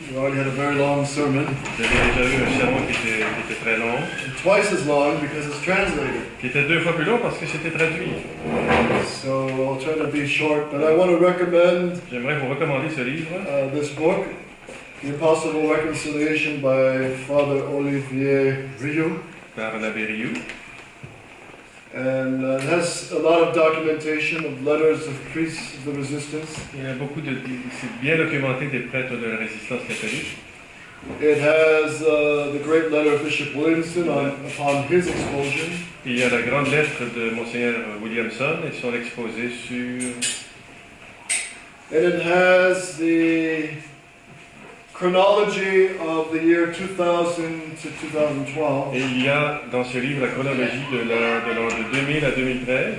We already had a very long sermon. Vous avez déjà eu un sermon qui était très long, Twice as long because it's translated. qui était 2 fois plus long parce que c'était traduit. So I'll try to be short, but I want to recommend J'aimerais vous recommander ce livre, this book, The Impossible Reconciliation by Father Olivier Rioux. par l'abbé Rioux. And it has a lot of documentation of letters of priests of the resistance. Il y a beaucoup c'est bien documenté des prêtres de la résistance catholique. It has the great letter of Bishop Williamson upon his expulsion. Il y a la grande lettre de Monseigneur Williamson et son exposé sur... And it has the chronology of the year 2000 to 2012. Et il y a dans ce livre la chronologie de l'an de 2000 à 2013,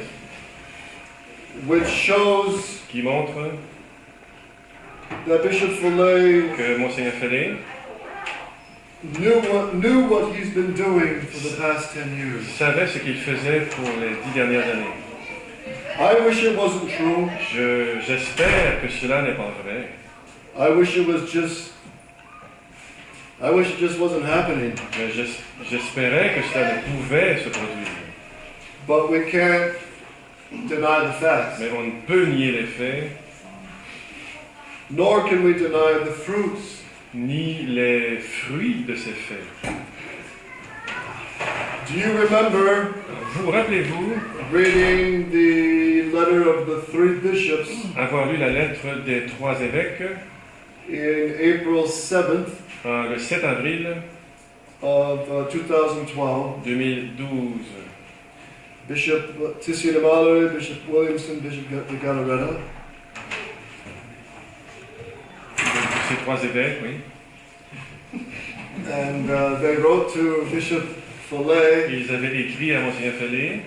Which shows qui montre that Bishop Follet que Monseigneur Fellet knew what he's been doing for the past 10 years. savait ce qu'il faisait pour les 10 dernières années. I wish it wasn't true. J'espère que cela n'est pas vrai. I wish it just wasn't happening. Mais j'espérais que cela ne pouvait se produire. But we can't deny the facts. Mais on ne peut nier les faits, Nor can we deny the fruits. ni les fruits de ces faits. Do you remember Vous rappelez-vous reading the letter of the 3 bishops avoir lu la lettre des 3 évêques in April 7th le 7 avril of 2012? 2012? Bishop Tissy de Mallory, Bishop Williamson, Bishop de Galaretta. Ces 3 évêques, oui. And they wrote to Bishop Follet, Ils avaient écrit à Monseigneur Fellet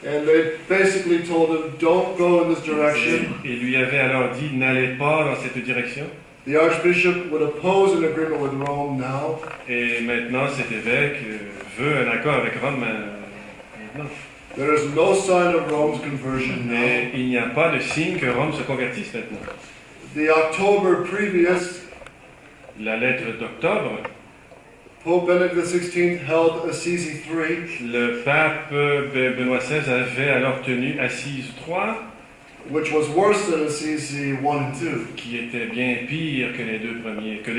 and they basically told him, don't go in this direction. et lui avaient alors dit n'allez pas dans cette direction. The Archbishop would oppose an agreement with Rome now. Et maintenant cet évêque veut un accord avec Rome maintenant. There is no sign of Rome's conversion now. Mais il n'y a pas de signe que Rome se convertisse maintenant. The October previous, La lettre d'octobre, Pope Benedict XVI held Assisi III, le pape Benoît XVI avait alors tenu Assise 3, which was worse than Assisi 1 and 2, qui était bien pire que les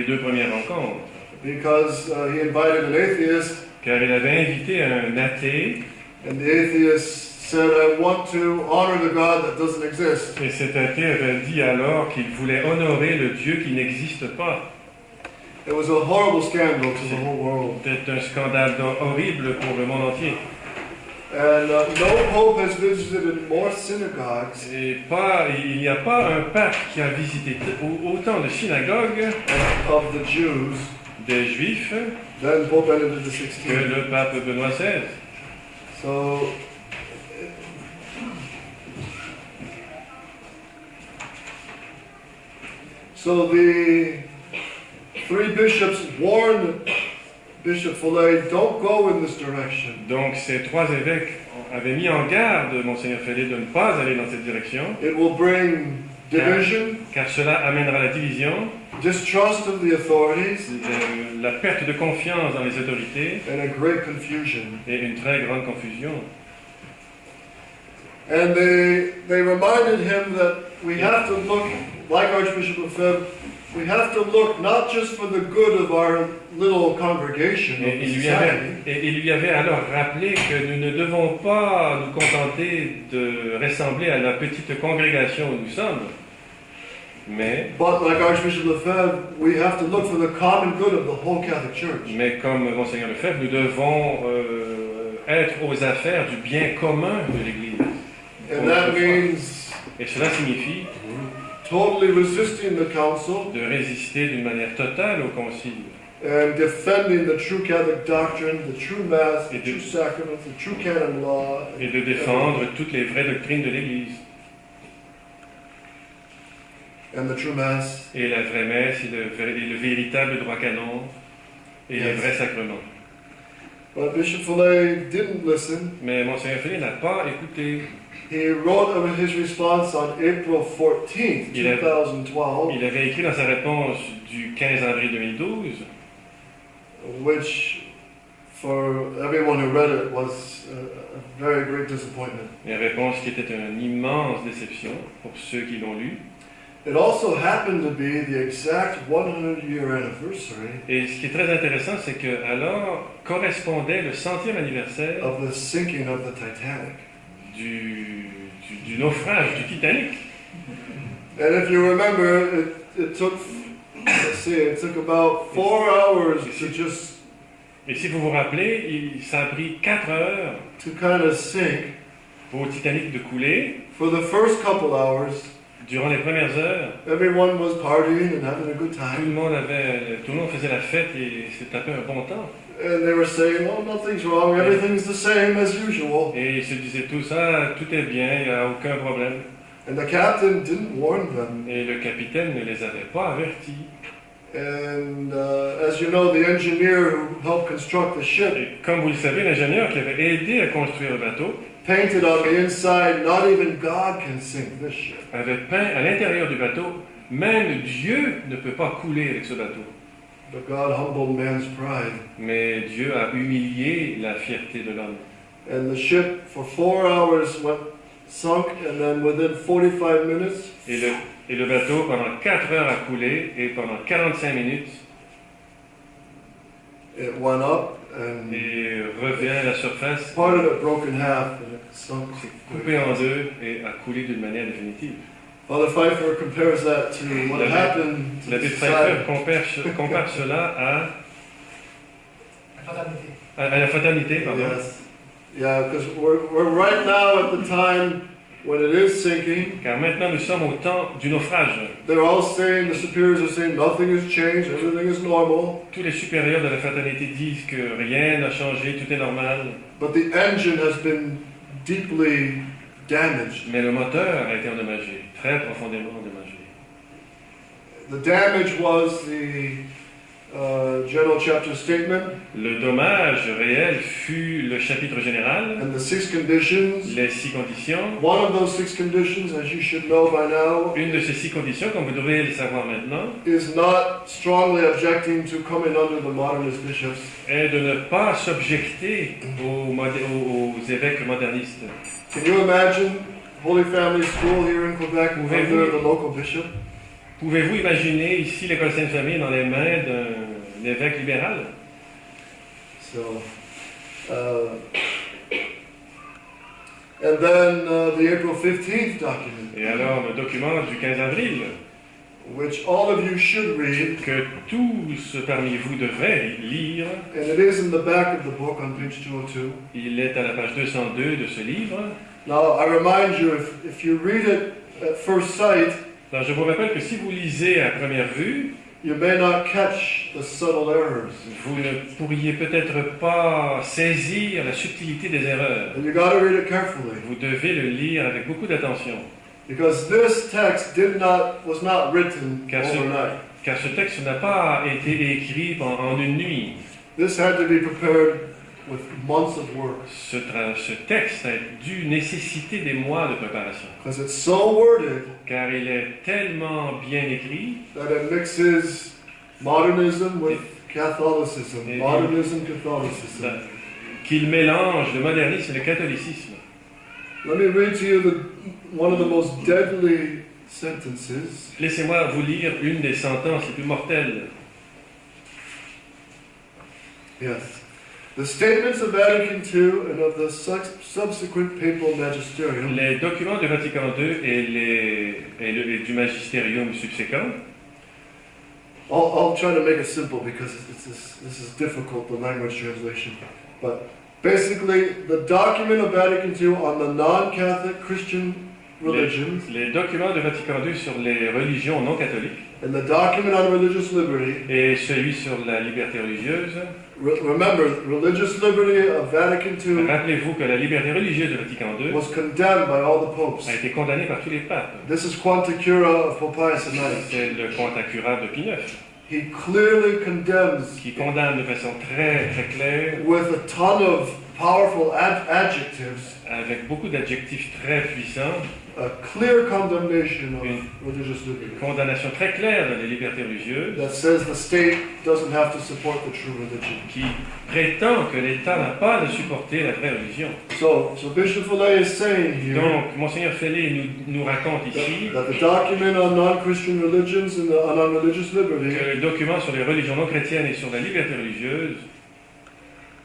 deux premières rencontres, because he invited an atheist, car il avait invité un athée, and the atheist said, I want to honor the God that doesn't exist. et cet athée avait dit alors qu'il voulait honorer le Dieu qui n'existe pas. It was a horrible scandal to the whole world. C'était un scandale horrible pour le monde entier. And no pope has visited more synagogues Et il n'y a pas un pape qui a visité autant de synagogues of the Jews des Juifs than Pope Benedict que XVI. le pape Benoît XVI. So the 3 bishops warned Bishop Follet, don't go in this direction. Donc ces 3 évêques avaient mis en garde Monseigneur Fellet de ne pas aller dans cette direction, It will bring division, car cela amènera la division, distrust of the authorities, la perte de confiance dans les autorités and a great confusion. et une très grande confusion. And they reminded him that we have to look, like Archbishop Lefebvre, we have to look not just for the good of our little congregation, of the society, Il lui avait alors rappelé que nous ne devons pas nous contenter de ressembler à la petite congrégation où nous sommes, mais but like Archbishop Lefebvre, we have to look for the common good of the whole Catholic Church. comme Monseigneur Lefebvre, nous devons être aux affaires du bien commun de l'Église. And that means Et cela signifie totally resisting the council de résister d'une manière totale au concile and defending the true Catholic doctrine, the true Mass, the Et de- true sacraments, the true canon law, et de défendre toutes les vraies doctrines de l'Église and the true Mass. et la vraie messe et le véritable droit canon et les Yes. vrais sacrements. But Bishop Follet didn't listen. Mais Monseigneur Follet n'a pas écouté. He wrote of his response on April 14th, 2012, Il avait écrit dans sa réponse du 15 avril 2012, which, for everyone who read it, was a very great disappointment. une réponse qui était une immense déception pour ceux qui l'ont lu. It also happened to be the exact 100-year anniversary Et ce qui est très intéressant, c'est que alors correspondait le 100e anniversaire of the sinking of the Titanic. du naufrage du Titanic. And if you remember, it took, let's see, it took about 4 hours to just Et si vous vous rappelez, ça a pris 4 heures to kind of sink. pour le Titanic de couler. For the first couple hours, Durant les premières heures, everyone was partying and having a good tout time. le monde faisait la fête et s'est tapé un bon temps. And they were saying, oh, nothing's wrong, everything's the same as usual. Et ils se disaient tout ça, tout est bien, il n'y a aucun problème. And the captain didn't warn them. Et le capitaine ne les avait pas avertis. And as you know, the engineer who helped construct the ship Et comme vous le savez, l'ingénieur qui avait aidé à construire le bateau painted on the inside, not even God can sink this ship. avait peint à l'intérieur du bateau, même Dieu ne peut pas couler avec ce bateau. But God humbled man's pride. Mais Dieu a humilié la fierté de l'homme. And the ship for 4 hours sunk, and then within 45 minutes, Et le bateau, pendant 4 heures, a coulé, et pendant 45 minutes, it went up and et revient à la surface, part of it broke in half and it sunk. s'est coupé en deux et a coulé d'une manière définitive. Father Pfeiffer compares that to what happened to L'abbé the Pfeiffer society. compare cela à la fatalité. Pardon. Yes. Yeah, because we're right now at the time when it is sinking. Car maintenant nous sommes au temps du naufrage. They're all saying, the superiors are saying, nothing has changed, everything is normal. Tous les supérieurs de la fatalité disent que rien n'a changé, tout est normal. But the engine has been deeply damaged. Mais le moteur a été endommagé, très profondément endommagé. The damage was the general chapter statement Le dommage réel fut le chapitre général, and the 6 conditions. les 6 conditions. One of those 6 conditions, as you should know by now, Une de ces 6 conditions, comme vous devez le savoir maintenant, is not strongly objecting to coming under the modernist bishops. est de ne pas s'objecter aux évêques modernistes. Can you imagine Holy Family School here in Quebec Pouvez-vous- under the local bishop? Pouvez-vous imaginer ici l'école Sainte-Famille dans les mains d'un évêque libéral? So, and then the April 15th document, Et alors le document du 15 avril, which all of you should read, que tous parmi vous devraient lire, and it is in the back of the book on page 202. il est à la page 202 de ce livre. Now, I remind you, if you read it at first sight, Alors, je vous rappelle que si vous lisez à première vue, you may not catch the subtle errors. vous ne pourriez peut-être pas saisir la subtilité des erreurs. And you got to read it carefully, Vous devez le lire avec beaucoup d'attention, because this text was not written Car ce- overnight. car ce texte n'a pas été écrit en une nuit. This had to be prepared with months of work, Ce texte a dû nécessiter des mois de préparation, because it's so worded car il est tellement bien écrit that it mixes modernism with Catholicism, Et- modernism, Catholicism. qu'il mélange le modernisme et le catholicisme. Let me read to you one of the most deadly sentences. Laissez-moi vous lire une des sentences les plus mortelles. Yes. The statements of Vatican II and of the subsequent papal magisterium Les documents du Vatican II et du magisterium subséquent. I'll try to make it simple because this is difficult, the language translation. But basically, the document of Vatican II on the non-Catholic Christian religions Les documents du Vatican II sur les religions non catholiques and the document on religious liberty. et celui sur la liberté religieuse. Remember, religious liberty of Vatican II Rappelez-vous que la liberté religieuse du Vatican II was condemned by all the popes. a été condamnée par tous les papes. This is Quanta Cura of Pope Pius IX. C'est le Quanta Cura de Pie IX. he clearly condemns qui condamne de façon très, très claire, with a ton of powerful adjectives, avec beaucoup d'adjectifs très puissants, a clear condemnation of Une- religious liberty condamnation très claire de la liberté religieuse, that says the state doesn't have to support the true religion. qui prétend que l'État n'a pas de supporter la vraie religion. So Bishop Follet is saying here Donc, Monseigneur Fellé nous raconte ici that the document on non-Christian religions and on religious liberty que le document sur les religions non chrétiennes et sur la liberté religieuse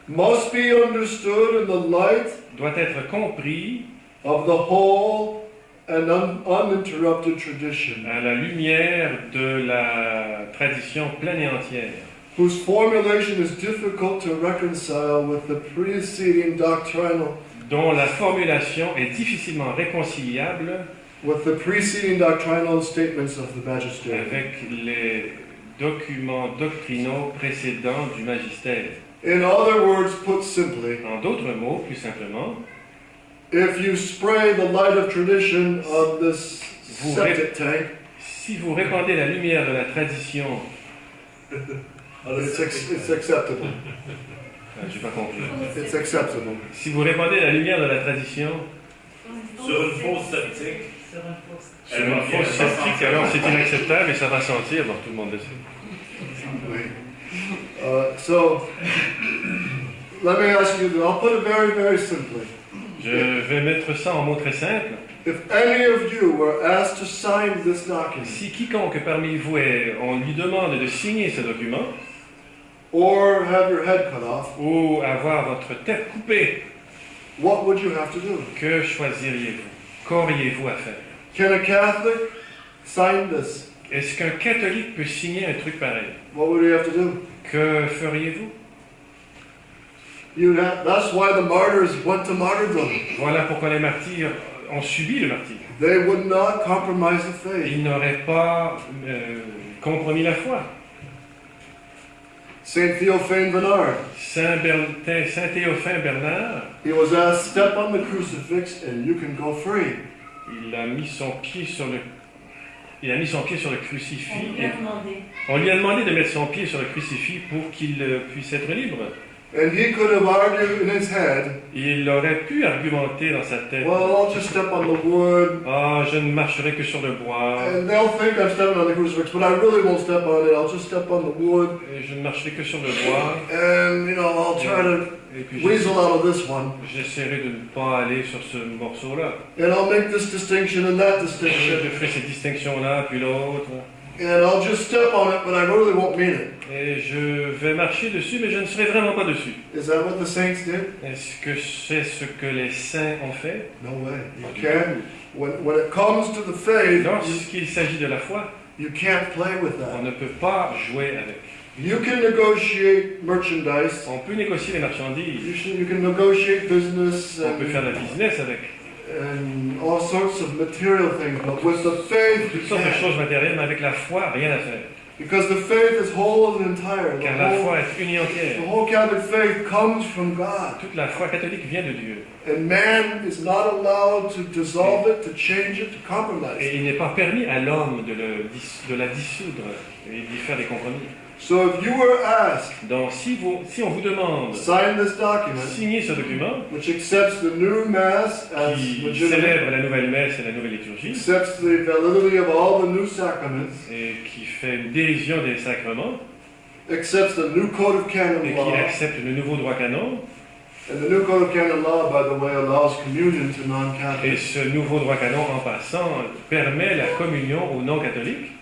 must be understood in the light doit être compris of the whole and uninterrupted tradition, à la lumière de la tradition pleine et entière, whose formulation is difficult to reconcile with the preceding doctrinal dont la formulation est difficilement réconciliable statements of the magisterium. avec les documents doctrinaux précédents du magistère. In other words, put simply, En d'autres mots, plus simplement, if you spray the light of tradition on this Vous septic tank, si vous répandez la lumière de la tradition, it's acceptable. je n'ai pas compris. It's acceptable. Si vous répandez la lumière de la tradition Sur une fausse sceptique. sur une fausse sceptique, alors c'est inacceptable et ça va sentir, donc tout le monde le sait. So, let me ask you, I'll put it very, very simply. Je vais mettre ça en mots très simples. If any of you were asked to sign this document, Si quiconque parmi vous, on lui demande de signer ce document, or have your head cut off, ou avoir votre tête coupée, what would you have to do? que choisiriez-vous? Qu'auriez-vous à faire? Can a Catholic sign this? Est-ce qu'un catholique peut signer un truc pareil? What would he have to do? Que feriez-vous? That's why the martyrs went to martyrdom. Voilà pourquoi les martyrs ont subi le martyre. They would not compromise the faith. Ils n'auraient pas compromis la foi. Saint Theophane Bernard, Saint Théophane Bernard, he was asked, step on the crucifix and you can go free. il a mis son pied sur le crucifix. On lui a demandé. On lui a demandé de mettre son pied sur le crucifix pour qu'il puisse être libre. And he could have argued in his head, Il aurait pu argumenter dans sa tête. well, I'll just step on the wood, Ah, je ne marcherai que sur le bois. and they'll think I'm stepping on the crucifix, but I really won't step on it. I'll just step on the wood, Et je ne marcherai que sur le bois. and, I'll try to Et puis weasel out of this one. j'essaierai de ne pas aller sur ce morceau-là. And I'll make this distinction and that Je distinction, ferai ces distinctions-là, puis l'autre. and I'll just step on it, but I really won't mean it. Et je vais marcher dessus, mais je ne serai vraiment pas dessus. Is that what the saints did? Est-ce que c'est ce que les saints ont fait? No way. You can't. When it comes to the faith, Lorsqu'il s'agit de la foi, you can't play with on that. ne peut pas jouer avec. You can negotiate merchandise. On peut négocier les marchandises, You can negotiate business on peut faire de la and, business avec, and all sorts of material things, but with the faith, you toutes sortes de can't. choses matérielles, mais avec la foi, rien à faire. Because the faith is whole and entire. Car la foi est unie entière. The whole Catholic faith comes from God. Toute la foi catholique vient de Dieu. And man is not allowed to dissolve it, to change it, to compromise Et it. il n'est pas permis à l'homme de la dissoudre et d'y faire des compromis. So if you were asked, Donc si on vous demande sign this de document, signer ce document which accepts the new Mass as qui legitimate, célèbre la nouvelle messe et la nouvelle liturgie, accepts the validity of all the new sacraments, et qui fait une dérision des sacrements, accepts the new Code of et Canon qui Law, accepte le nouveau droit canon, and the new Code of Canon Law, by the way, allows communion to et non-Catholics. ce nouveau droit canon, en passant, permet la communion aux non-catholiques,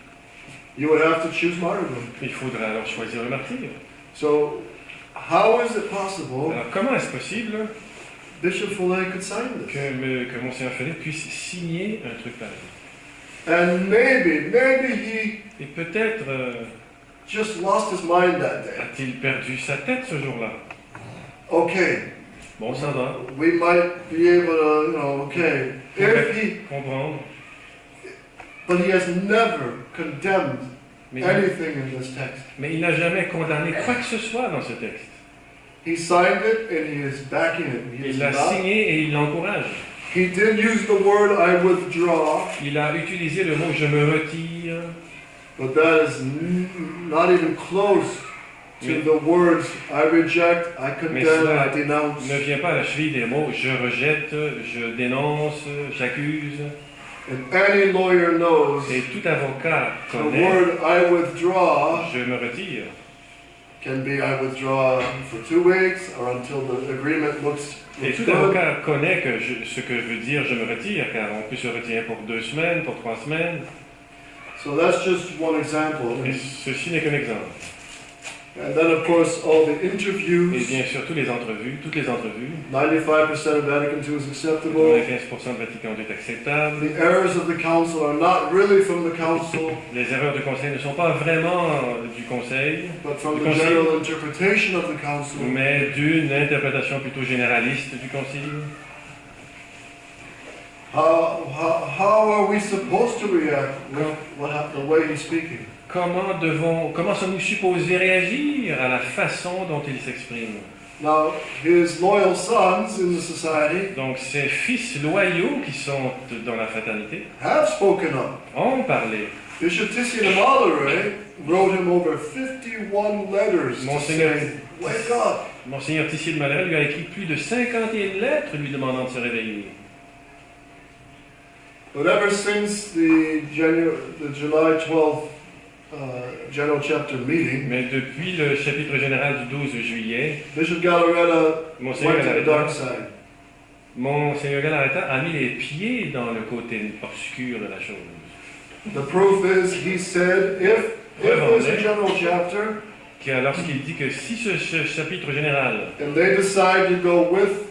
You would have to choose martyrdom. il faudra alors choisir le martyr. So, how is it possible Alors comment est-ce possible Bishop Follet could sign this? que Monseigneur Fellé puisse signer un truc pareil? And maybe he Et peut-être just lost his mind that day. a-t-il perdu sa tête ce jour-là? Okay, Bon, ça va, we might be able to, okay. If he, comprendre. but he has never condemned Mais, anything in this text. mais il n'a jamais condamné quoi que ce soit dans ce texte. He signed it and he is backing it. He is Il l'a not. signé et il l'encourage. He did use the word I withdraw, Il a utilisé le mot « je me retire But that is not even close to the words I reject, I Mais condemn, cela I denounce. ne vient pas à la cheville des mots je rejette, je dénonce, j'accuse. And any lawyer knows Et tout avocat the connaît word I withdraw je me retire. can be I withdraw for 2 weeks or until the agreement looks Et tout good. avocat connaît que ce que veut dire je me retire, car on peut se retirer pour 2 semaines, pour 3 semaines. So that's just one example. Et ceci n'est qu'un exemple. And then of course all the Et interviews, bien sûr, toutes les entrevues, 95% of Vatican II is acceptable. 95% de Vatican II est acceptable. The errors of the council are not really from the council, Les erreurs du conseil ne sont pas vraiment du conseil, but from The the council. general interpretation of the council. mais d'une interprétation plutôt généraliste du concile. How are we supposed to react with the way he's speaking? Comment sommes-nous supposés réagir à la façon dont il s'exprime? Now, his loyal sons in the society Donc, ces fils loyaux qui sont dans la fraternité have spoken up. ont parlé. Bishop Tissy de Malare wrote him over 51 letters to Monseigneur, say, wake up. Monseigneur Tissier de Malherbe lui a écrit plus de 51 lettres lui demandant de se réveiller. But ever since the July 12th General Chapter meeting, Mais depuis le chapitre général du 12 juillet, Bishop Galarreta Monseigneur went to the dark Galarreta, side. Monseigneur Galarreta a mis les pieds dans le côté obscur de la chose. The proof is, he said, if there's a general chapter, Car lorsqu'il dit que si ce chapitre général, and they decide to go with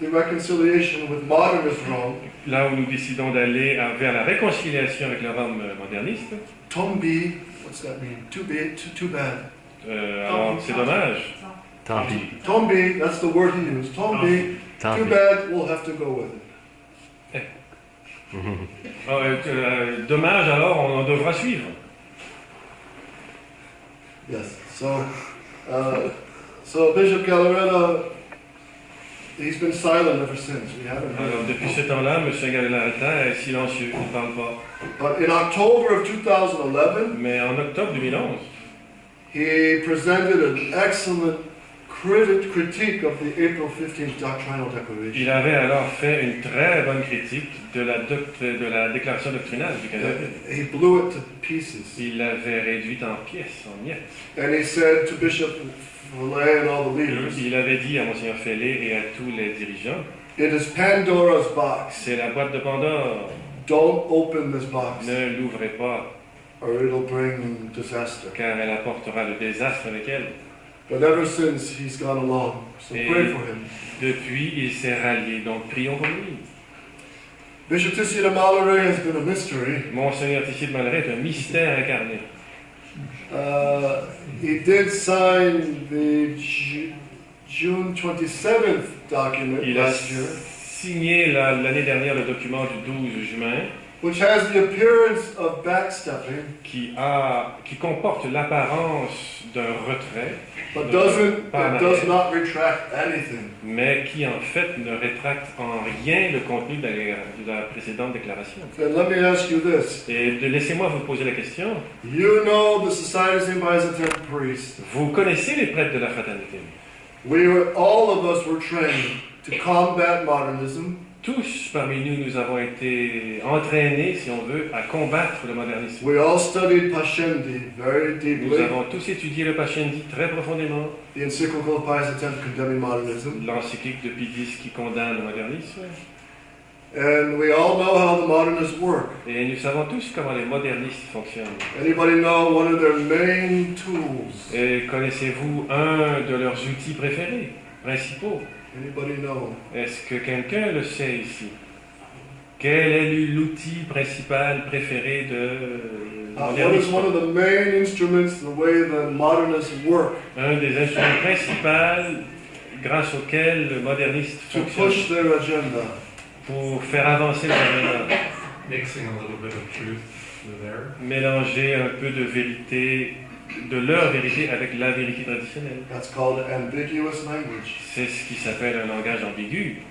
the reconciliation with modernist Rome, là où nous décidons d'aller vers la réconciliation avec le Rome moderniste, Tombi, what's that mean? Too bad. alors c'est dommage. Tant pis. Tombi, that's the word he used. Tombi, Tant too pis. bad, we'll have to go with it. Dommage, alors on devra suivre. Yes. So Bishop Galarreta, he's been silent ever since. We haven't heard Alors, him. depuis ce temps-là, M. Galarreta est silencieux, il ne parle pas. But in October of 2011, Mais en octobre 2011, he presented an excellent critique of the April 15th Doctrinal Declaration. il avait alors fait une très bonne critique de la déclaration doctrinale du Canada. He blew it to pieces. Il l'avait réduite en pièces, en miettes. And he said to Bishop Follet and all the leaders, Il avait dit à Monseigneur Fellé et à tous les dirigeants, it is Pandora's box. c'est la boîte de Pandore, Don't open this box, ne l'ouvrez pas, or it'll bring disaster. car elle apportera le désastre avec elle. But ever since, he's gone along. So pray for him. Depuis, il s'est rallié, donc prions pour lui. Bishop Tissy de Malare has been a mystery. Monseigneur Tissier de Malherbe est un mystère incarné. He did sign the June 27th document Il a last year, signé l'année dernière le document du 12 juin which has the appearance of backstepping, qui comporte l'apparence d'un retrait, but it does not retract anything. mais qui en fait ne rétracte en rien le contenu de la précédente déclaration. Then let me ask you this. Et laissez-moi vous poser la question. You know the Society of St. Byzantine priests. Vous connaissez les prêtres de la fraternité. All of us were trained to combat modernism, Tous parmi nous avons été entraînés, si on veut, à combattre le modernisme. we all studied Pascendi very Nous deeply, avons tous étudié le Pascendi très profondément, the encyclical of Pius X condemning modernism, l'encyclique de Pie X qui condamne le modernisme. and we all know how the modernists work. Et nous savons tous comment les modernistes fonctionnent. Anybody know one of their main tools? Et connaissez-vous un de leurs outils préférés, principaux? Anybody know? Est-ce que quelqu'un le sait ici? Quel est l'outil principal préféré de What is one of the main instruments, the way the modernists work, Un des instruments principaux grâce auquel le moderniste to fonctionne push their agenda? pour faire avancer leur agenda. Mixing a little bit of truth with there. Mélanger un peu de vérité, de leur vérité avec la vérité traditionnelle. That's called ambiguous language. C'est ce qui s'appelle un langage ambigu.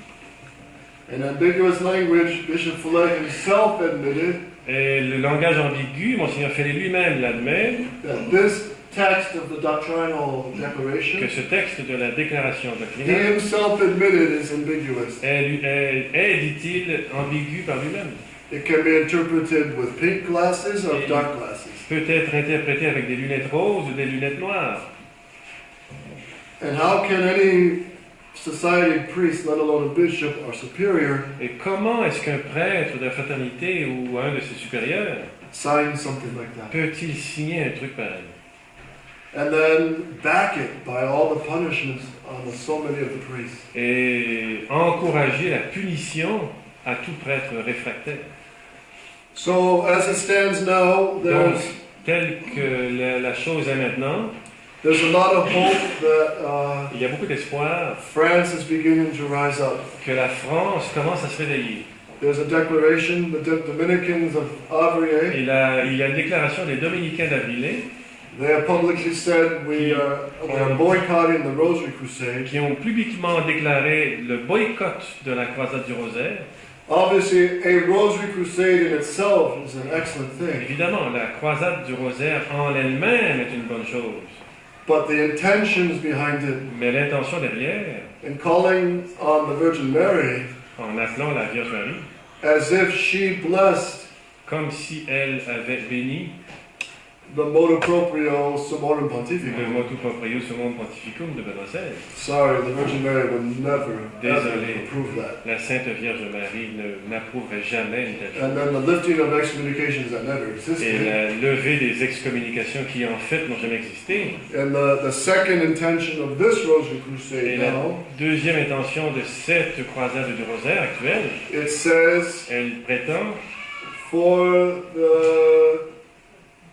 In ambiguous language, Bishop Follet himself admitted Et le langage ambigu, Monseigneur Fellet lui-même l'admet, that this text of the doctrinal que declaration, ce texte de la déclaration he doctrinale himself admitted is ambiguous. est, dit-il, ambigu par lui-même. It can be interpreted with pink glasses or dark glasses. Peut être interprété avec des lunettes roses ou des lunettes noires. And how can any society priest, let alone a bishop or superior, Et comment est-ce qu'un prêtre de la fraternité ou un de ses supérieurs sign something like that? peut-il signer un truc pareil? And then back it by all the punishments on so many of the priests. Et encourager la punition à tout prêtre réfractaire. So as it stands now, Donc, there's telle que la chose est maintenant, a lot of hope that il y a beaucoup d'espoir France is beginning to rise up. que la France commence à se réveiller. There's a declaration, the Dominicans of Avrier, Il y a une déclaration des Dominicains d'Avrilé they have publicly said we are boycotting the Rosary Crusade. qui ont publiquement déclaré le boycott de la croisade du rosaire. Obviously, a Rosary Crusade in itself is an excellent thing, Évidemment, la croisade du rosaire en elle-même est une bonne chose, but the intentions behind it, mais l'intention derrière, in calling on the Virgin Mary en appelant la Vierge Marie, as if she blessed comme si elle avait béni the motu proprio summorum le pontificum. motu proprio summum pontificum de Benoît XVI. Sorry, the Virgin Mary would never, ever Désolé. approve that. La Sainte Vierge Marie n'approuverait jamais une telle chose. And then the lifting of excommunications that never Et existed. la levée des excommunications qui en fait n'ont jamais existé. And the second intention of this Rosary Et Crusade la now, deuxième intention de cette croisade du rosaire actuelle, it says, elle prétend for the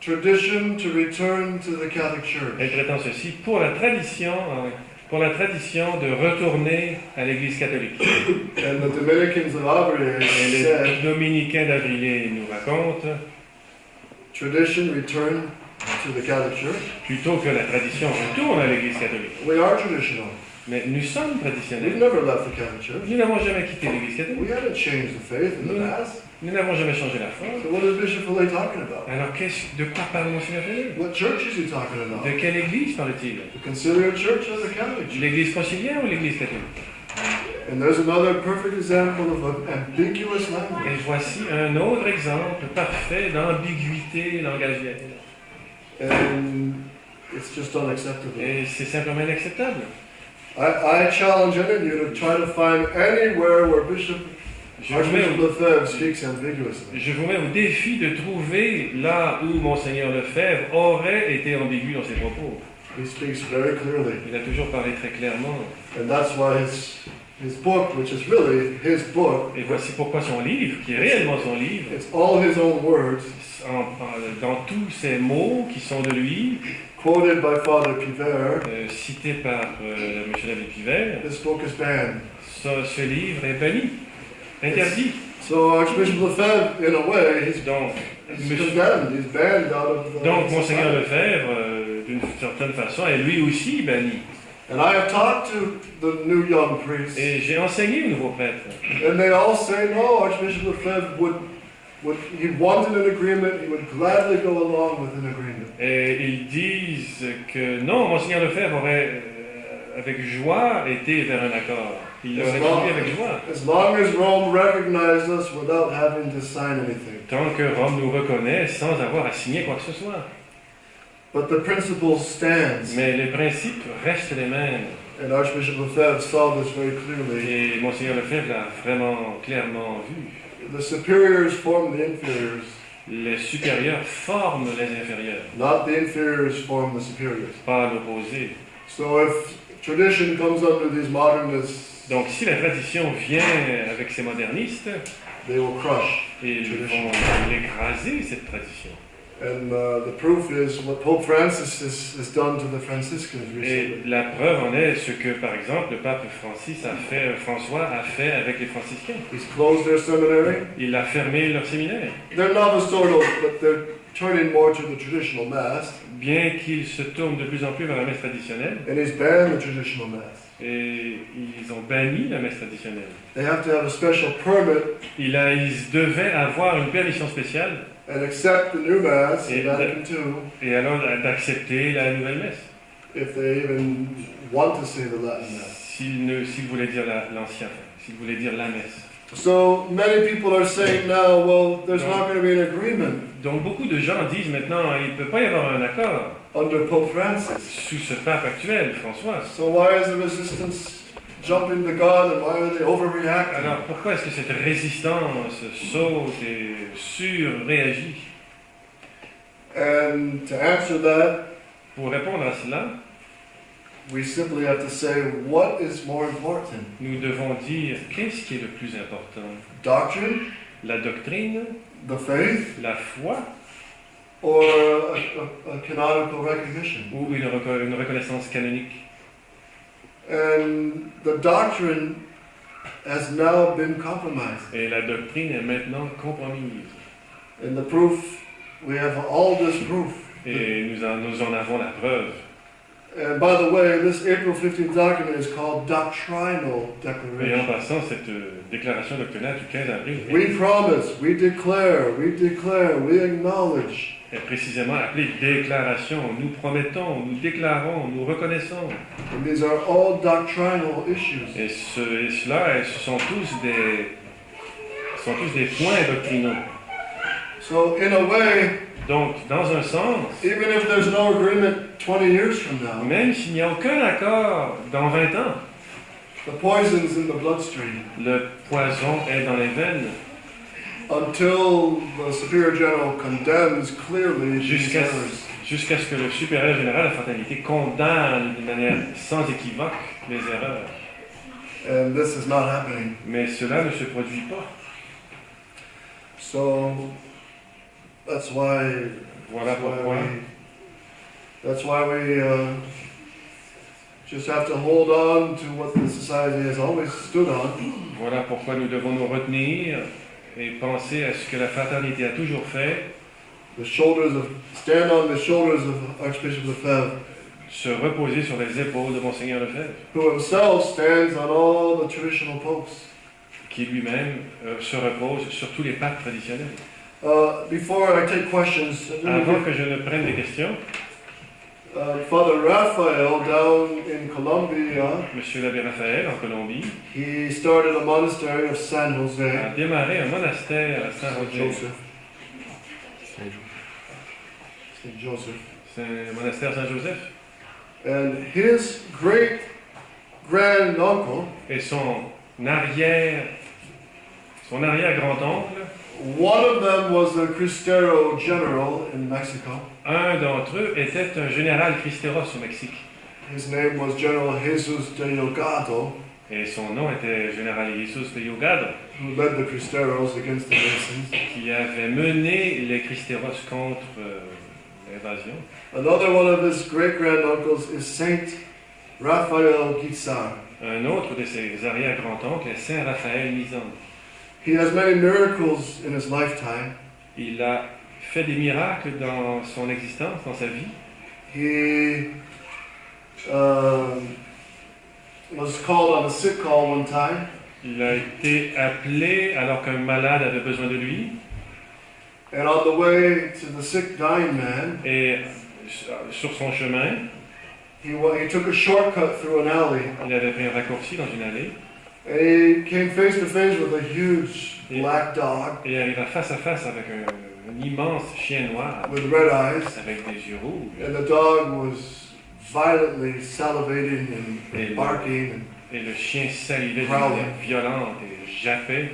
tradition to return to the Catholic Elle Church. prétend ceci pour la tradition de retourner à l'Église catholique. And the Dominicans of Avrier Et les said, dominicains d'Avrilé nous racontent, tradition return to the Catholic Church. plutôt que la tradition retourne à l'Église catholique. We are traditional. Mais nous sommes We've traditionnels. never left the Catholic Church. Nous n'avons jamais quitté l'Église catholique. We haven't changed the faith in the past. Nous n'avons jamais changé la foi. So what is Bishop Fillet talking about? Alors de quoi parle Monseigneur Fellet? What church is he talking about? De quelle Église parle-t-il? The Conciliar Church or the Catholic Church? L'Église conciliaire ou l'Église catholique? And there's another perfect example of an ambiguous language. Et voici un autre exemple parfait d'ambiguïté langagière. And it's just unacceptable. Et c'est simplement inacceptable. I challenge any of you to try to find anywhere where Archbishop Lefebvre speaks ambiguously. Je vous mets au défi de trouver là où Monseigneur Lefebvre aurait été ambigu dans ses propos. He speaks very clearly. Il a toujours parlé très clairement. And that's why his book, which is really his book, Et voici pourquoi son livre, qui est réellement son livre, it's all his own words, dans tous ces mots qui sont de lui, quoted by Father Pivert, cités par M. David Pivert, this book is banned. ce livre est banni, interdit. So Archbishop Lefebvre, in a way, he's Donc, condemned. He's banned out of the Monseigneur society. Lefebvre, d'une certaine façon, est lui aussi banni. And I have talked to the new young priests, Et j'ai enseigné aux nouveaux prêtres. and they all say, no, Archbishop Lefebvre he wanted an agreement, he would gladly go along with an agreement. Et ils disent que non, Monseigneur Lefebvre aurait, avec joie, été vers un accord. Il l'aurait suivi avec joie. As long as Rome recognized us without having to sign anything. Tant que Rome nous reconnaît sans avoir à signer quoi que ce soit. But the principle stands. Mais les principes restent les mêmes. And Archbishop Lefebvre saw this very clearly. Et Monseigneur Lefebvre l'a vraiment clairement vu. The superiors form the inferiors, Les supérieurs forment les inférieurs, not the inferiors form the superiors. pas l'opposé. So if tradition comes under these modernists, Donc si la tradition vient avec ces modernistes, they will crush. ils vont l'écraser, cette tradition. And the proof is what Pope Francis has done to the Franciscans Et recently. la preuve en est ce que, par exemple, le pape François a fait avec les franciscains. He's closed their seminary. Il a fermé leur séminaire. They're novus ordo, but turning more to the traditional Mass, bien qu'il se tourne de plus en plus vers la messe traditionnelle, and he's banned the traditional Mass. et ils ont banni la messe traditionnelle. They have to have a special permit Ils devaient avoir une permission spéciale, and accept the new Mass in Et- Vatican II et alors d'accepter la nouvelle messe, if they even want to say the Latin Mass. s'ils voulaient dire l'ancien, s'ils voulaient dire la messe. So many people are saying now, well, there's not going to be an agreement Donc beaucoup de gens disent maintenant, il ne peut pas y avoir un accord under Pope Francis. sous ce pape actuel, François. So why is the resistance jumping the gun and why are they overreacting? Alors pourquoi est-ce que cette résistance saute et surréagit? And to answer that, Pour répondre à cela, we simply have to say, what is more important? nous devons dire qu'est-ce qui est le plus important? Doctrine, La doctrine, the faith, la foi or a canonical recognition? ou une reconnaissance canonique? And the doctrine has now been compromised. Et la doctrine est maintenant compromise. And the proof, we have all this proof. Et nous en avons la preuve. And by the way, this April 15th document is called Doctrinal Et en Declaration. passant, cette déclaration doctrinale du 15 avril We promise, we declare, we acknowledge. est précisément appelée déclaration. Nous promettons, nous déclarons, nous reconnaissons. And these are all doctrinal issues. Et ce sont tous des points doctrinaux. So in a way, Donc, dans un sens, even if there's no agreement 20 years from now, même s'il n'y a aucun accord dans 20 ans, the poison's in the bloodstream. le poison est dans les veines Until the Superior General condemns clearly these jusqu'à errors. ce que le supérieur général de la fraternité condamne de manière sans équivoque les erreurs. And this is not happening. Mais cela ne se produit pas. So that's why Voilà pourquoi that's why we just have to hold on to what the society has always stood on. nous devons nous retenir et penser à ce que la fraternité a toujours fait, Stand on the shoulders of Archbishop Lefebvre, se reposer sur les épaules de Monseigneur Lefebvre, who himself stands on all the traditional popes. qui lui-même se repose sur tous les papes traditionnels. Before I take questions, Avant que je ne prenne des questions, Father Raphael down in Colombia, Monsieur l'abbé Raphaël, en Colombie, he started a monastery of San Jose. a démarré un monastère à Saint-Roger. Saint Joseph. C'est un monastère Saint-Joseph. And his great granduncle, Et son arrière-grand-oncle, one of them was a Cristero general in Mexico. un d'entre eux était un général Cristeros au Mexique. His name was General Jesus de Delgado, Et son nom était général Jesus de Yogado, who led the Cristeros against the Masons. qui avait mené les Cristeros contre l'invasion. Another one of his great granduncles is Saint Raphael Guitzar. Un autre de ses arrière-grands-oncles est Saint Raphaël Misan. He has many miracles in his lifetime. Il a fait des miracles dans son existence, dans sa vie. He was called on a sick call one time, Il a été appelé alors qu'un malade avait besoin de lui. and on the way to the sick dying man, Et sur son chemin, he took a shortcut through an alley, il avait pris un raccourci dans une allée and he came face to face with a huge black dog et arriva face à face avec un immense chien noir with red eyes, avec des yeux rouges. and the dog was violently salivating and barking. Et le chien salivait d'une Growling. manière violente et jappait.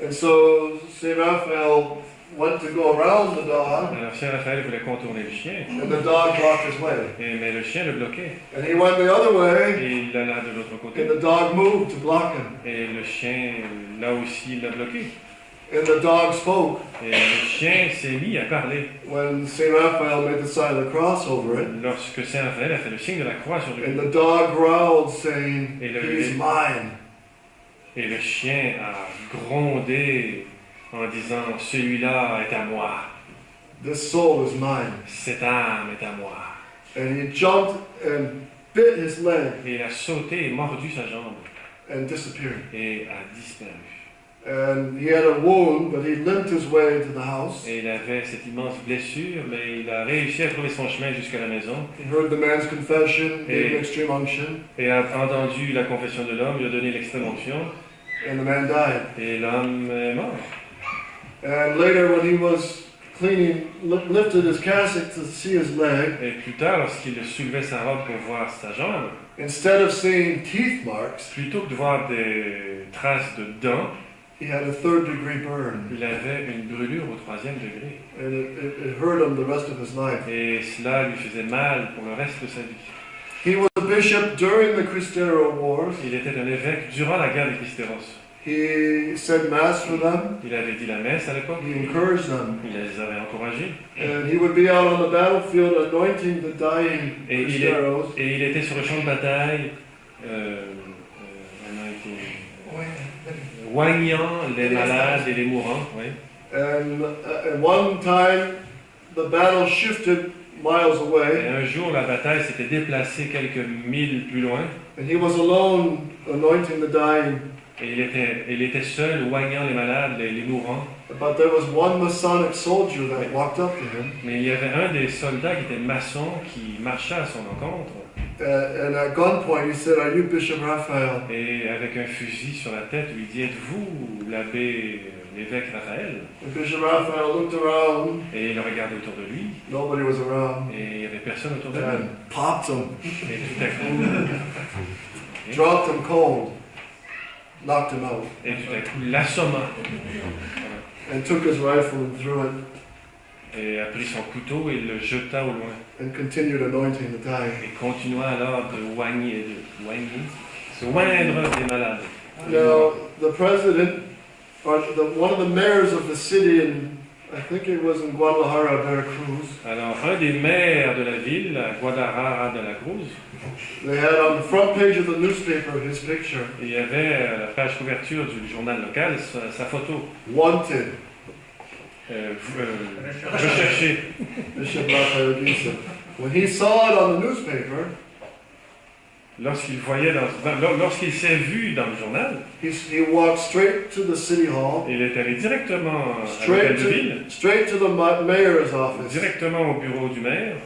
And so St. Raphael went to go around the dog, Alors Saint Raphaël voulait contourner le chien, and the dog blocked his way. mais le chien le bloquait. And he went the other way, Et il alla de l'autre côté. and the dog moved to block him. Et le chien, là aussi, il l'a bloqué. And the dog spoke Et le chien s'est mis à parler. when St. Raphael made the sign of the cross over it. Lorsque Saint Raphaël a fait le signe de la croix sur lui. And the dog growled, saying, Et le, "He's mine." et le chien a grondé en disant celui-là est à moi. This soul is mine. Cette âme est à moi. And he jumped and bit his leg Et il a sauté et mordu sa jambe and disappeared. et a disparu. And he had a wound, but he limped his way to the house. Et il avait cette immense blessure, mais il a réussi à trouver son chemin jusqu'à la maison He heard the man's confession, gave him extreme unction, et a entendu la confession de l'homme, lui a donné l'extrême onction and the man died. et l'homme est mort. And later, when he was cleaning, lifted his cassock to see his leg, Et plus tard, lorsqu'il soulevait sa robe pour voir sa jambe, instead of seeing teeth marks, plutôt que de voir des traces de dents, he had a third-degree burn, il avait une brûlure au 3e degré. and it hurt him the rest of his life. Et cela lui faisait mal pour le reste de sa vie. He was a bishop during the Cristero Wars. Il était un évêque durant la guerre des Cristeros. He said mass for them. Il avait dit la messe à l'époque. He encouraged them. Il les avait encouragés. And he would be out on the battlefield anointing the dying Et Cristeros. il était sur le champ de bataille, oignant les malades et les mourants. Oui. And at one time, the battle shifted miles Et away, un jour, la bataille s'était déplacée quelques milles plus loin. and he was alone anointing the dying. Et il était seul, oignant les malades, les mourants. But there was one Masonic soldier that walked up to him, Mais il y avait un des soldats qui était maçon qui marcha à son encontre. and at gunpoint he said, "Are you Bishop Raphael?" Et avec un fusil sur la tête, lui dit, êtes-vous l'évêque Raphaël? And Bishop Raphael looked around. Et il regardait autour de lui, Nobody was around, et il n'y avait personne autour de lui. and popped him, Et tout à coup, dropped him cold, knocked him out, l'assomma. and took his rifle and threw it, Et a pris son couteau et le jeta au loin. and continued anointing the dying. Et continua alors de oindre des malades. Now, the president, or one of the mayors of the city in, I think it was in Guadalajara, Veracruz, Alors, un des maires de la ville, à Guadalajara de la Cruz, they had on the front page of the newspaper his picture, il y avait à la page couverture du journal local sa photo. wanted, Recherché. Bishop Raphael Giza. When he saw it on the newspaper, Lorsqu'il s'est vu dans le journal, he walked straight to the city hall, il est allé directement à l'hôtel de ville, straight to the mayor's office, directement au bureau du maire,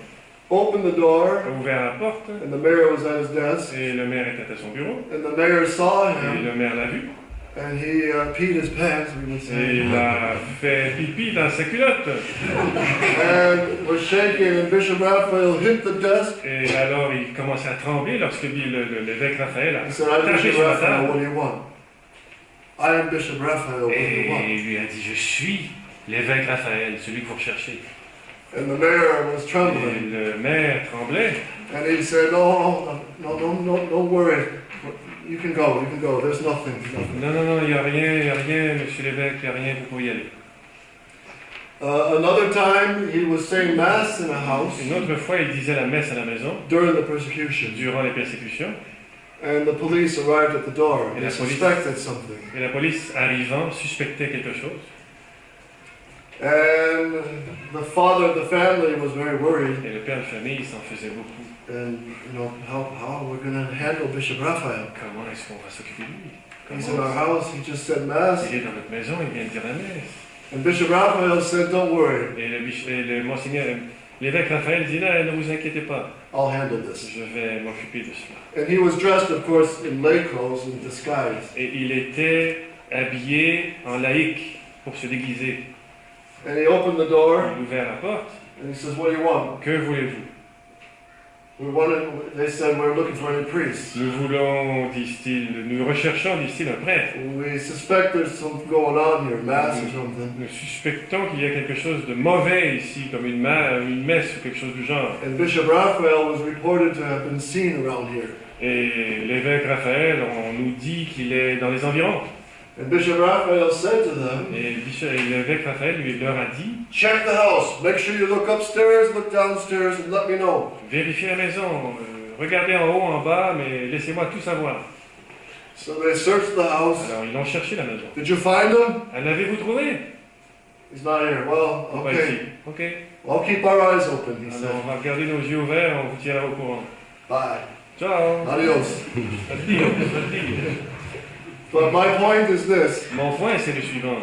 opened the door, a ouvert la porte, and the mayor was at his desk, et le maire était à son bureau, and the mayor saw et him, le maire l'a vu, and he peed his pants, we would et say, il a fait pipi dans sa culotte. and was shaking, and Bishop Raphael hit the desk. Et alors il commençait à trembler lorsque l'évêque Raphaël a He said, "I'm tapé Bishop sur la Raphael, table. what do you want? I am Bishop Raphael, what do Et you want?" il lui a dit, je suis l'évêque Raphaël, celui que vous recherchez. And the mayor was Et trembling, le maire tremblait. and he said, "No, don't worry. You can go, there's nothing. Non, il n'y a rien, monsieur l'évêque, il n'y a rien, vous pouvez y aller. Another time, he was saying mass in a house Une autre fois, il disait la messe à la maison, during the persecution, durant les persécutions, and the police arrived at the door. Et They la police- suspected something, et la police arrivant suspectait quelque chose. and the father of the family was very worried. Et le père de famille, il s'en faisait beaucoup. And how are we going to handle Bishop Raphael? Comment est-ce qu'on va s'occuper de lui? He's in our house. He just said mass, Il est dans notre maison, il vient de dire la messe. and Bishop Raphael said, "Don't worry, Et le monseigneur, l'évêque Raphaël dit, non, ne vous inquiétez pas, I'll handle this." je vais m'occuper de cela. And he was dressed, of course, in lay clothes in disguise. Et il était habillé en laïque pour se déguiser. And he opened the door, Il ouvert la porte. and he says, "What do you want?" Que voulez-vous? They said, "We're looking for any priests. Nous voulons, disent-ils, nous recherchons, disent-ils, un prêtre. We suspect there's something going on here, mass or something." Nous suspectons qu'il y a quelque chose de mauvais ici, comme une messe ou quelque chose du genre. And Bishop Raphael was reported to have been seen around here. Et l'évêque Raphaël, on nous dit qu'il est dans les environs. And Bishop Raphael said to them, Et l'évêque Raphaël leur a dit, "Check the house. Make sure you look upstairs, look downstairs, and let me know." vérifiez la maison, regardez en haut, en bas, mais laissez-moi tout savoir. So they searched the house. Alors ils ont cherché la maison. Did you find him? En avez-vous trouvé? He's not here. Well, Il n'est pas ici. okay. Ok. I'll keep our eyes open, he Alors, said. on va garder nos yeux ouverts, on vous tiendra au courant. Bye. Ciao. Adios. Adios, adios. But my point is this. Mon point, c'est le suivant.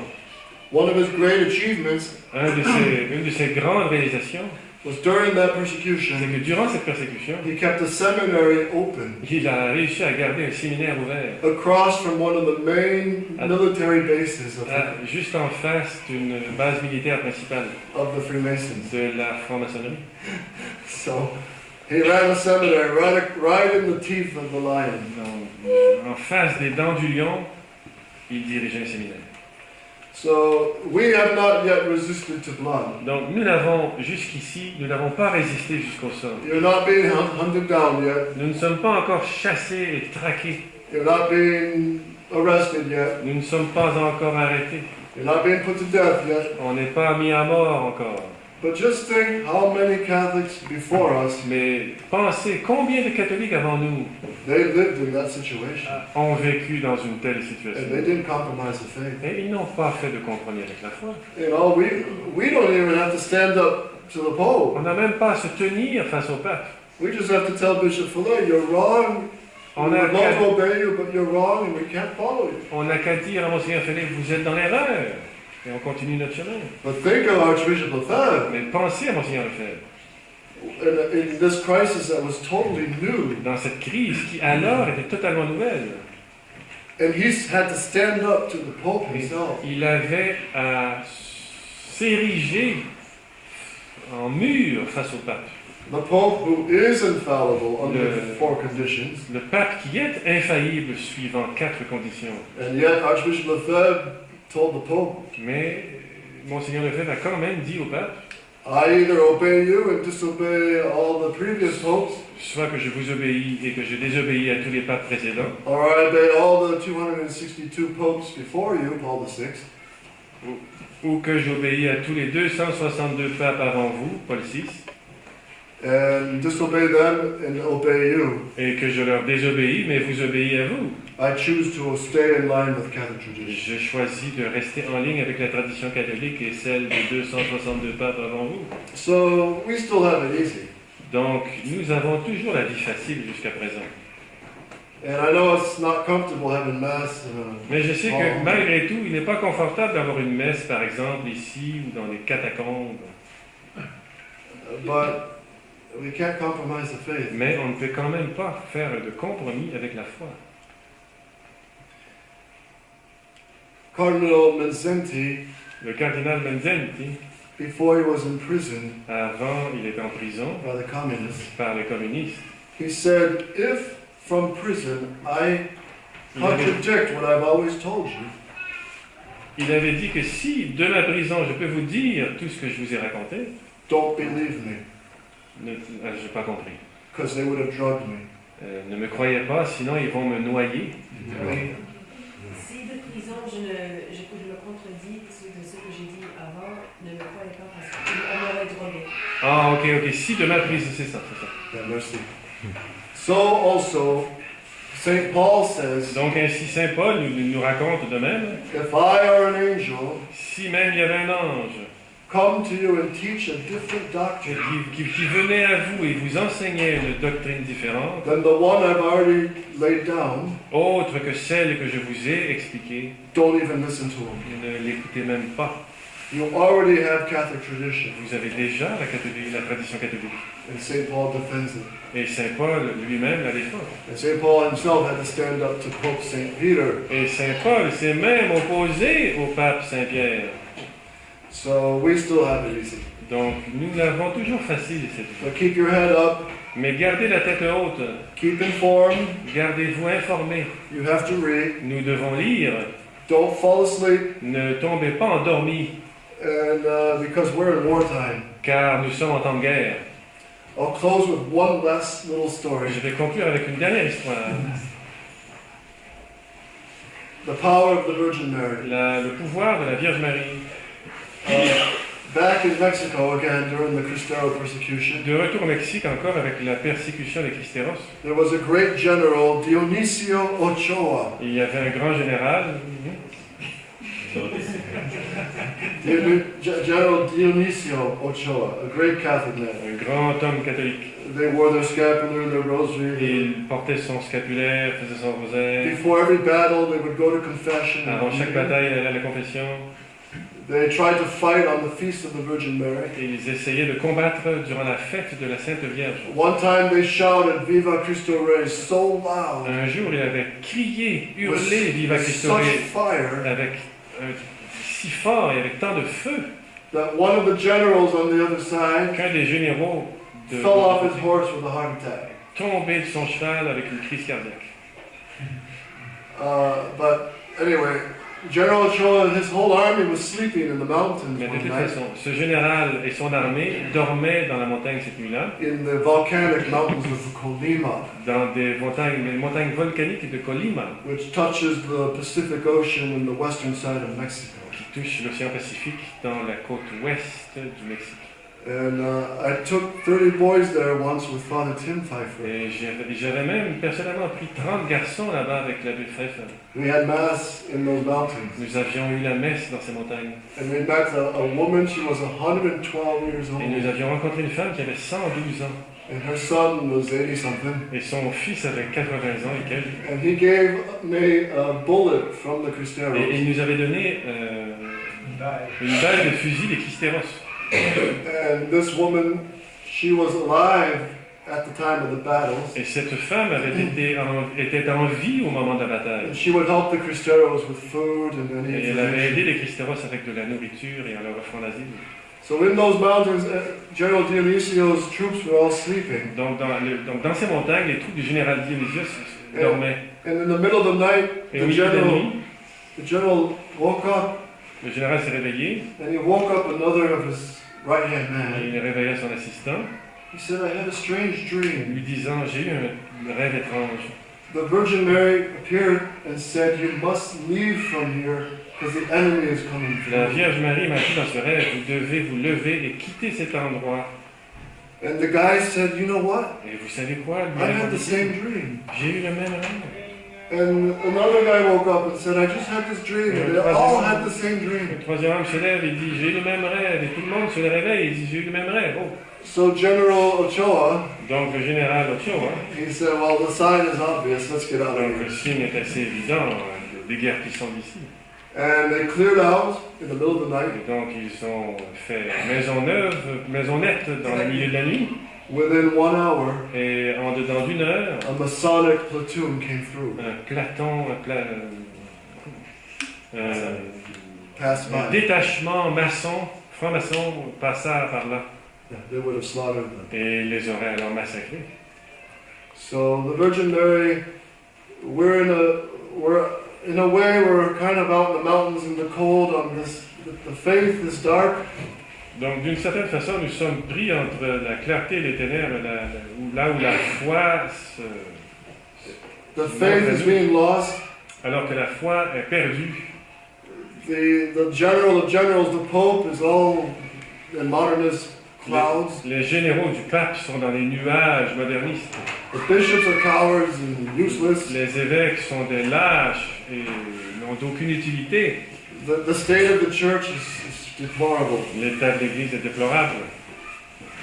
One of his great achievements Une de ses grandes réalisations, was during that c'est persecution, que durant cette persécution, he kept the seminary open il a réussi à garder un séminaire ouvert, across from one of the main military bases juste en face d'une base militaire principale of the Freemasons. de la franc-maçonnerie. So he ran a seminary right in the teeth of the lion. Donc, en face des dents du lion, il dirigeait un séminaire. So we have not yet resisted to blood. Donc nous n'avons jusqu'ici, nous n'avons pas résisté jusqu'au sort. You're not being hunted down yet. Nous ne sommes pas encore chassés et traqués. You're not being arrested yet. Nous ne sommes pas encore arrêtés. You're not being put to death yet. On n'est pas mis à mort encore. But just think how many Catholics before us, Mais pensez, combien de catholiques avant nous they lived in that situation. ont vécu dans une telle And situation? they didn't compromise the faith. Et ils n'ont pas fait de compromis avec la foi. You know, we don't even have to stand up to the Pope. On n'a même pas à se tenir face au pape. We just have to tell Bishop Fillet, you're wrong. On We n'a would love qu'à to obey you, but you're wrong and we can't follow you. on n'a qu'à dire à Monseigneur Philippe, vous êtes dans l'erreur. Et on continue notre chemin. But think of Archbishop Lefebvre Mais pensez à Monseigneur Lefebvre. in this crisis that was totally new. Dans cette crise qui alors était totalement nouvelle. And he had to stand up to the Pope himself. Il avait à s'ériger en mur face au pape. The Pope who is infallible under Le- 4 conditions. Le pape qui est infaillible suivant 4 conditions. And yet Archbishop Lefebvre told the Pope, Mais Monseigneur Lefebvre a quand même dit au pape, I either obey you and disobey all the previous popes, soit que je vous obéis et que je désobéis à tous les papes précédents, or I obey all the 262 popes before you, Paul VI, ou que j'obéis à tous les 262 papes avant vous, Paul VI, and disobey them and obey you. et que je leur désobéis, mais vous obéis à vous. I choose to stay in line with Catholic tradition. Je choisis de rester en ligne avec la tradition catholique et celle des 262 papes avant vous. So we still have it easy. Donc, nous avons toujours la vie facile jusqu'à présent. And I know it's not comfortable having Mass. Mais je sais Oh. que malgré tout, il n'est pas confortable d'avoir une messe, par exemple, ici ou dans les catacombes. But we can't compromise the faith. Mais on ne peut quand même pas faire de compromis avec la foi. Cardinal Mindszenty, Le cardinal Menzenti, before he was in prison avant, il était en prison by the communists, par les communistes. he said, if from prison I Il avait, contradict what I've always told you, il avait dit que si, de ma prison, je peux vous dire tout ce que je vous ai raconté, don't believe me, je n'ai pas compris. because they would have drugged me. Ne me croyez pas, sinon ils vont me noyer. Si de prison je me contredis de ce que j'ai dit avant, ne me croyez pas parce qu'on m'aurait drogué. Ah, ok. Si de ma prison, c'est ça. Yeah, merci. So also, St. Paul says, Donc ainsi, Saint Paul nous raconte de même, if I are an angel, si même il y avait un ange come to you and teach a different doctrine qui venait à vous et vous enseignait une doctrine différente, than the one I've already laid down, autre que celle que je vous ai expliquée, don't even listen to him. ne l'écoutez même pas. You already have Catholic tradition, Vous avez déjà la tradition catholique. and St. Paul defends it. Et Saint Paul lui-même la défend. And St. Paul himself had to stand up to Pope St. Peter. Et Saint Paul s'est même opposé au pape Saint-Pierre. So we still have it easy. Donc nous l'avons toujours facile cette vie. But keep your head up, Mais gardez la tête haute, keep informed, gardez-vous informés. you have to read, Nous devons lire, don't fall asleep, ne tombez pas endormis, and because we're in wartime. car nous sommes en temps de guerre. I'll close with one last little story. Je vais conclure avec une dernière histoire. The power of the Virgin Mary. Le pouvoir de la Vierge Marie. Back in Mexico again during the Cristero persecution, De retour au Mexique encore avec la persécution des Cristeros, there was a great general, Dionisio Ochoa. il y avait un grand général General Dionisio Ochoa, a great Catholic man. un grand homme catholique. They wore their scapular, their rosary. Il portait son scapulaire, faisait son rosaire. Before every battle, they would go to confession. Avant chaque bataille, il allait à la confession. They tried to fight on the feast of the Virgin Mary. Et ils essayaient de combattre durant la fête de la Sainte Vierge. One time they shouted "Viva Cristo Rey" so loud, Un jour, il avait crié, with, hurlé Viva with Cristo such Rey fire, avec si fort et avec tant de feu that one of the generals on the other side qu'un des généraux fell off his horse with a heart attack. tombé de son cheval avec une crise cardiaque. But anyway, General Ochoa and his whole army was sleeping in the mountains Mais de one toute night, façon, ce général et son armée dormaient dans la montagne cette nuit-là, in the volcanic mountains of Colima, dans des montagnes volcaniques de Colima, which touches the Pacific Ocean in the western side of Mexico. qui touchent l'océan Pacifique dans la côte ouest du Mexique. And I took 30 boys there once with Father Tim Pfeiffer. Et j'avais même personnellement pris 30 garçons là-bas avec l'abbé Pfeiffer. We had mass in those mountains. Nous avions eu la messe dans ces montagnes. And we met a woman, she was 112 years Et nous old. avions rencontré une femme qui avait 112 ans. And her son was 80 something. Et son fils avait 80 ans et quelques. And he gave me a bullet from the Et Cristeros. il nous avait donné une balle de fusil des Cristeros. And this woman, she was alive at the time of the battles. Et cette femme était en vie au moment de la bataille. And she would help the Cristeros with food and any Et elle avait aidé information. les Cristeros avec de la nourriture et en leur offrant l'asile. So in those mountains, General Dionysio's troops were all sleeping. Donc dans ces montagnes, les troupes du général Dionysios dormaient. And in the middle of the night, Et au milieu de la nuit, the general woke up, le général s'est réveillé. and he woke up another of his right-hand man. Il réveilla son assistant, He said, I had a strange dream. lui disant, j'ai eu un rêve étrange. The Virgin Mary appeared and said, you must leave from here because the enemy is coming La through. Vierge Marie m'a dit dans ce rêve, vous devez vous lever et quitter cet endroit. And the guy said, you know what? Et vous savez quoi? Lui I had répondit, the same dream. j'ai eu le même rêve. And another guy woke up and said, I just had this dream. And they all had the same dream. Le troisième homme se lève et dit, j'ai eu le même rêve. Et tout le monde se réveille et dit, j'ai eu le même rêve. Oh. So General Ochoa, Donc le général Ochoa, he said, well, the sign is obvious. Let's get out of donc le here. signe est assez évident, déguerpissons d'ici. And they cleared out in the middle of the night. Et donc ils ont fait maison neuve, maison nette dans le milieu de la nuit. Within 1 hour, Et en dedans d'une heure, a Masonic platoon came through. Passed un by. détachement maçon, franc-maçon passa par là Yeah, they would have slaughtered them. et les aurait alors massacrés. So the Virgin Mary, we're in a way we're kind of out in the mountains in the cold. The faith is dark. Donc d'une certaine façon, nous sommes pris entre la clarté et les ténèbres, là où la foi The faith is being lost. alors que la foi est perdue. The general of generals, the Pope, is all in modernist clouds. Les généraux du pape sont dans les nuages modernistes. The bishops are cowards and useless. Les évêques sont des lâches et n'ont aucune utilité. The state of the church is deplorable. L'état de l'Église est déplorable.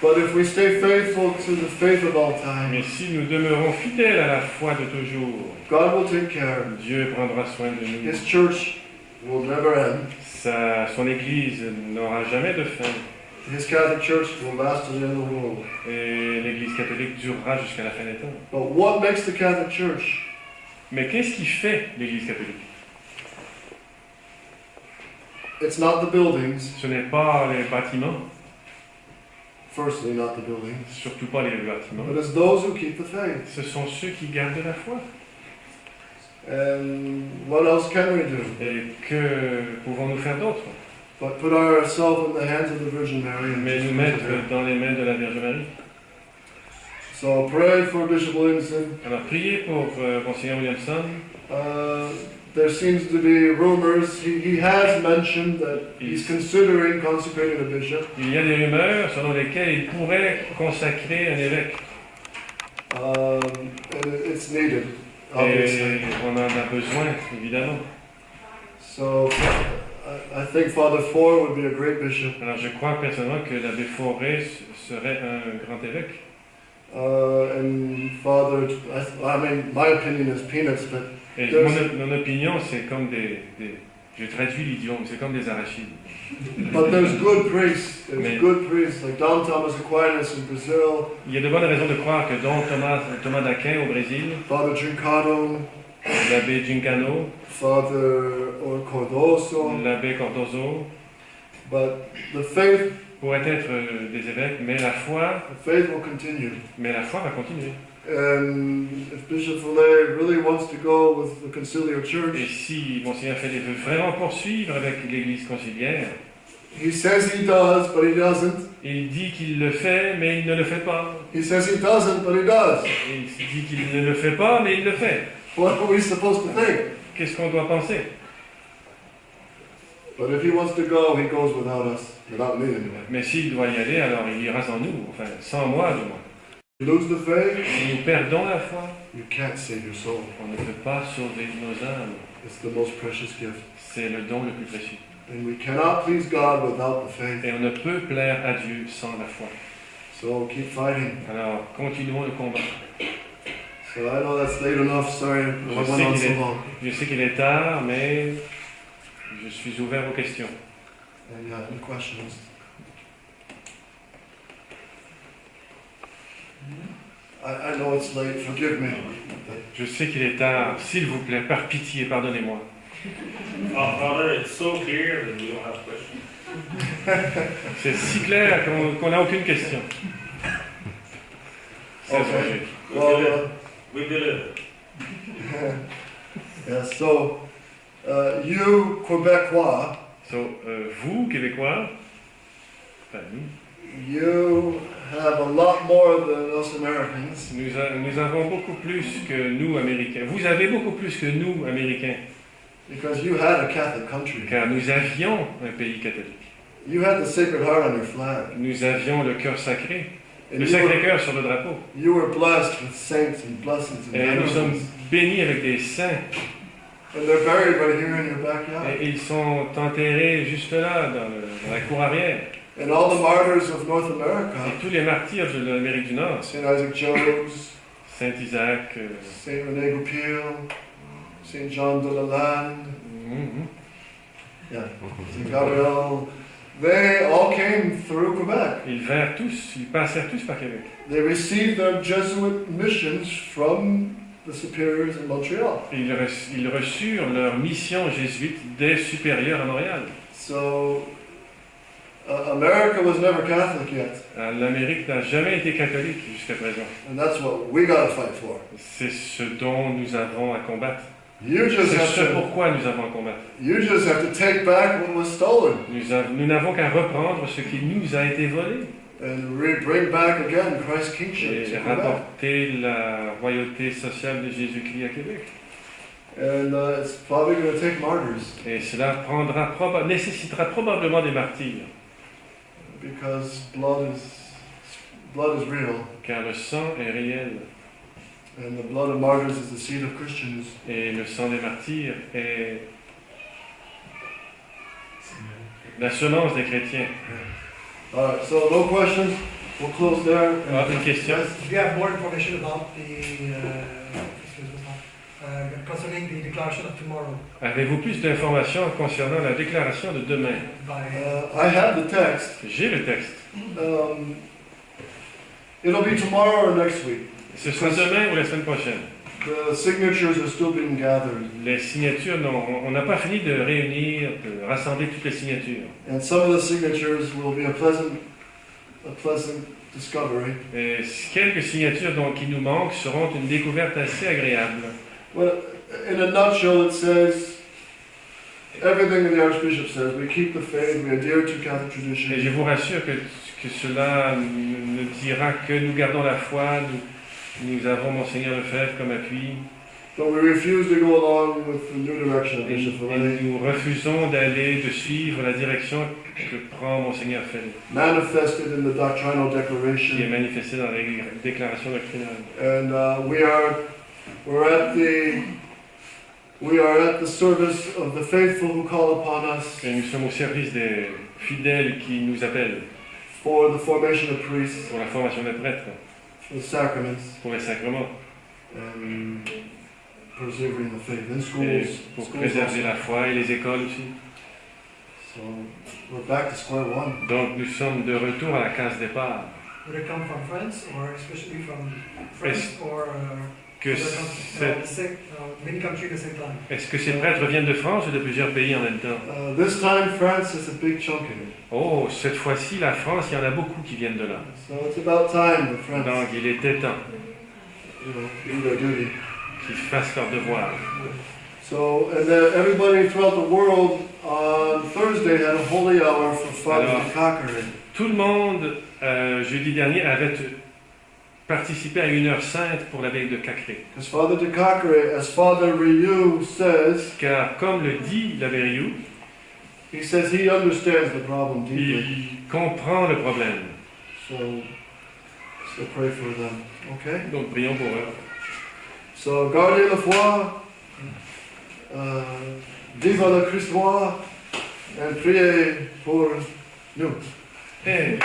But if we stay faithful to the faith of all Mais time, si nous demeurons fidèles à la foi de toujours, God will take care. Dieu prendra soin de nous. His church will never end. Son Église n'aura jamais de fin. His Catholic Church will last to the end of the world. Et l'Église catholique durera jusqu'à la fin des temps. But what makes the Catholic Church? Mais qu'est-ce qui fait l'Église catholique? It's not the buildings. Ce n'est pas les bâtiments, Firstly, not the buildings. surtout pas les bâtiments. But it's those who keep the faith. Ce sont ceux qui gardent la foi. And what else can we do? Et que pouvons-nous faire d'autre? But put ourselves in the hands of the Virgin Mary and Mais just nous leave mettre it there. dans les mains de la Vierge Marie. So pray for Bishop Williamson. Alors priez pour Monseigneur Williamson. There seems to be rumors. He has mentioned that he's considering consecrating a bishop. Il y a des rumeurs selon lesquelles il pourrait consacrer un évêque. And it's needed, Et obviously. on en a besoin, évidemment. So I think Father Four would be a great bishop. Alors je crois personnellement que l'abbé Forêt serait un grand évêque. And Father, I mean, my opinion is peanuts, but Et mon opinion, c'est comme je traduis l'idiome, c'est comme des arachides. there's good priests. There's Mais- good priests like Dom Thomas Aquinas in Brazil, Il y a de bonnes raisons de croire que Don Thomas d'Aquin au Brésil, Father Gincano, l'abbé Gincano, Father Cordoso, l'abbé Cordozo, but the faith pourraient être des évêques, mais la foi will continue. va continuer. And if Bishop Follet really wants to go with the conciliar Et church, si Monseigneur Fellet veut vraiment poursuivre avec l'Église conciliaire, he says he does, but he doesn't. il dit qu'il le fait, mais il ne le fait pas. He says he doesn't, but he does. Et il dit qu'il ne le fait pas, mais il le fait. What are we supposed to think? Qu'est-ce qu'on doit penser? But if he wants to go, he goes without us, without me anyway. Mais s'il doit y aller, alors il ira sans nous, enfin sans moi du moins. You lose the faith, Si nous perdons la foi, you can't save your soul. on ne peut pas sauver nos âmes. It's the most precious gift. C'est le don le plus précieux. And we cannot please God without the faith. Et on ne peut plaire à Dieu sans la foi. So keep fighting. Alors continuons le combat. So I know that's late enough. Sorry, I Je went sais on qu'il so est- long. Je sais qu'il est tard, mais je suis ouvert aux questions. And any questions? I know it's late. Forgive me. Je sais qu'il est tard. S'il vous plaît, par pitié, pardonnez-moi. Father, it's so clear that we don't have questions. C'est si clair qu'on n'a aucune question. C'est Okay. Roger. Well, We believe. yeah. So you Quebecois, So, vous, Québécois, enfin, you have a lot more than us Americans. nous avons beaucoup plus que nous, Américains. Vous avez beaucoup plus que nous, Américains, Because you had a Catholic country. car nous avions un pays catholique. You had the Sacred Heart on your flag. Nous avions le cœur sacré, And le Sacré-Cœur sur le drapeau. you were blessed with saints and blessings and Et nous sommes benefits. bénis avec des saints. And they're buried right here in your backyard. Et ils sont enterrés juste là, dans la cour arrière. And all the martyrs of North Et America, tous les martyrs de l'Amérique du Nord, St. Isaac Jones, Saint Isaac, St. René Goupil, St. John de Lalande, St. Gabriel, they all came through Quebec. ils passèrent tous par Québec. They received their Jesuit missions from the superiors in Montreal. Et ils reçurent leur mission jésuite des supérieurs à Montréal. So America was never Catholic yet, L'Amérique n'a jamais été catholique jusqu'à présent. and that's what we got to fight for. C'est ce dont nous avons à combattre. You just C'est have ce to, pourquoi nous avons à combattre. you just have to take back what was stolen Nous n'avons qu'à reprendre ce qui nous a été volé and bring back again Christ's kingship et to Quebec. rapporter la royauté sociale de Jésus-Christ à Québec. And it's probably going to take martyrs Et cela nécessitera probablement des martyrs, because blood is real, car le sang est réel and the blood of martyrs is the seed of Christians. et le sang des martyrs est la semence des chrétiens. All right, so no questions. We'll close there. Une question? Do you have more information about concerning the declaration of tomorrow? Avez-vous plus d'informations concernant la déclaration de demain? I have the text. J'ai le texte. It'll be tomorrow or next week. Ce sera demain ou la semaine prochaine. The signatures are still being gathered, Les signatures, on n'a pas fini de réunir, de rassembler toutes les signatures. and some of the signatures will be a pleasant discovery. Et quelques signatures qui nous manquent seront une découverte assez agréable. Well, in a nutshell, it says everything the Archbishop says. We keep the faith, we adhere to Catholic Et tradition. je vous rassure que cela ne dira que nous gardons la foi, nous avons Monseigneur Lefebvre comme appui, But we refuse to go along with the new direction of et Bishop nous Follet, refusons de suivre la direction que prend Monseigneur Fellet, manifested in the doctrinal qui est declaration. manifestée dans la déclaration doctrinale. And we're at the We are at the service of the faithful who call upon us Et nous sommes au service des fidèles qui nous appellent for the formation of priests, pour la formation des prêtres, for the sacraments, pour les sacrements, and preserving the faith in et schools. pour schools préserver also. la foi et les écoles aussi. So we're back to square one. Donc nous sommes de retour à la case départ. Would it come from France or especially from France or Que many countries at the same time? Est-ce que ces prêtres viennent de France ou de plusieurs pays en même temps? This time France is a big chunk in it. Oh, cette fois-ci, la France, il y en a beaucoup qui viennent de là. So it's about time the France, Donc il était temps do their duty. qu'ils fassent leur devoir. So, and then everybody throughout the world on Thursday had a holy hour for Father Alors, Kakare. Tout le monde, jeudi dernier, avait participé à une heure sainte pour la veille de Cacré. Because Father Kakare, as Father Ryu says, Car comme le dit l'abbé Rioux, he says he understands the problem deeply. il comprend le problème. So pray for them. Okay? Donc prions pour eux. So gardez la foi, vive le Christois, et priez pour nous. Et-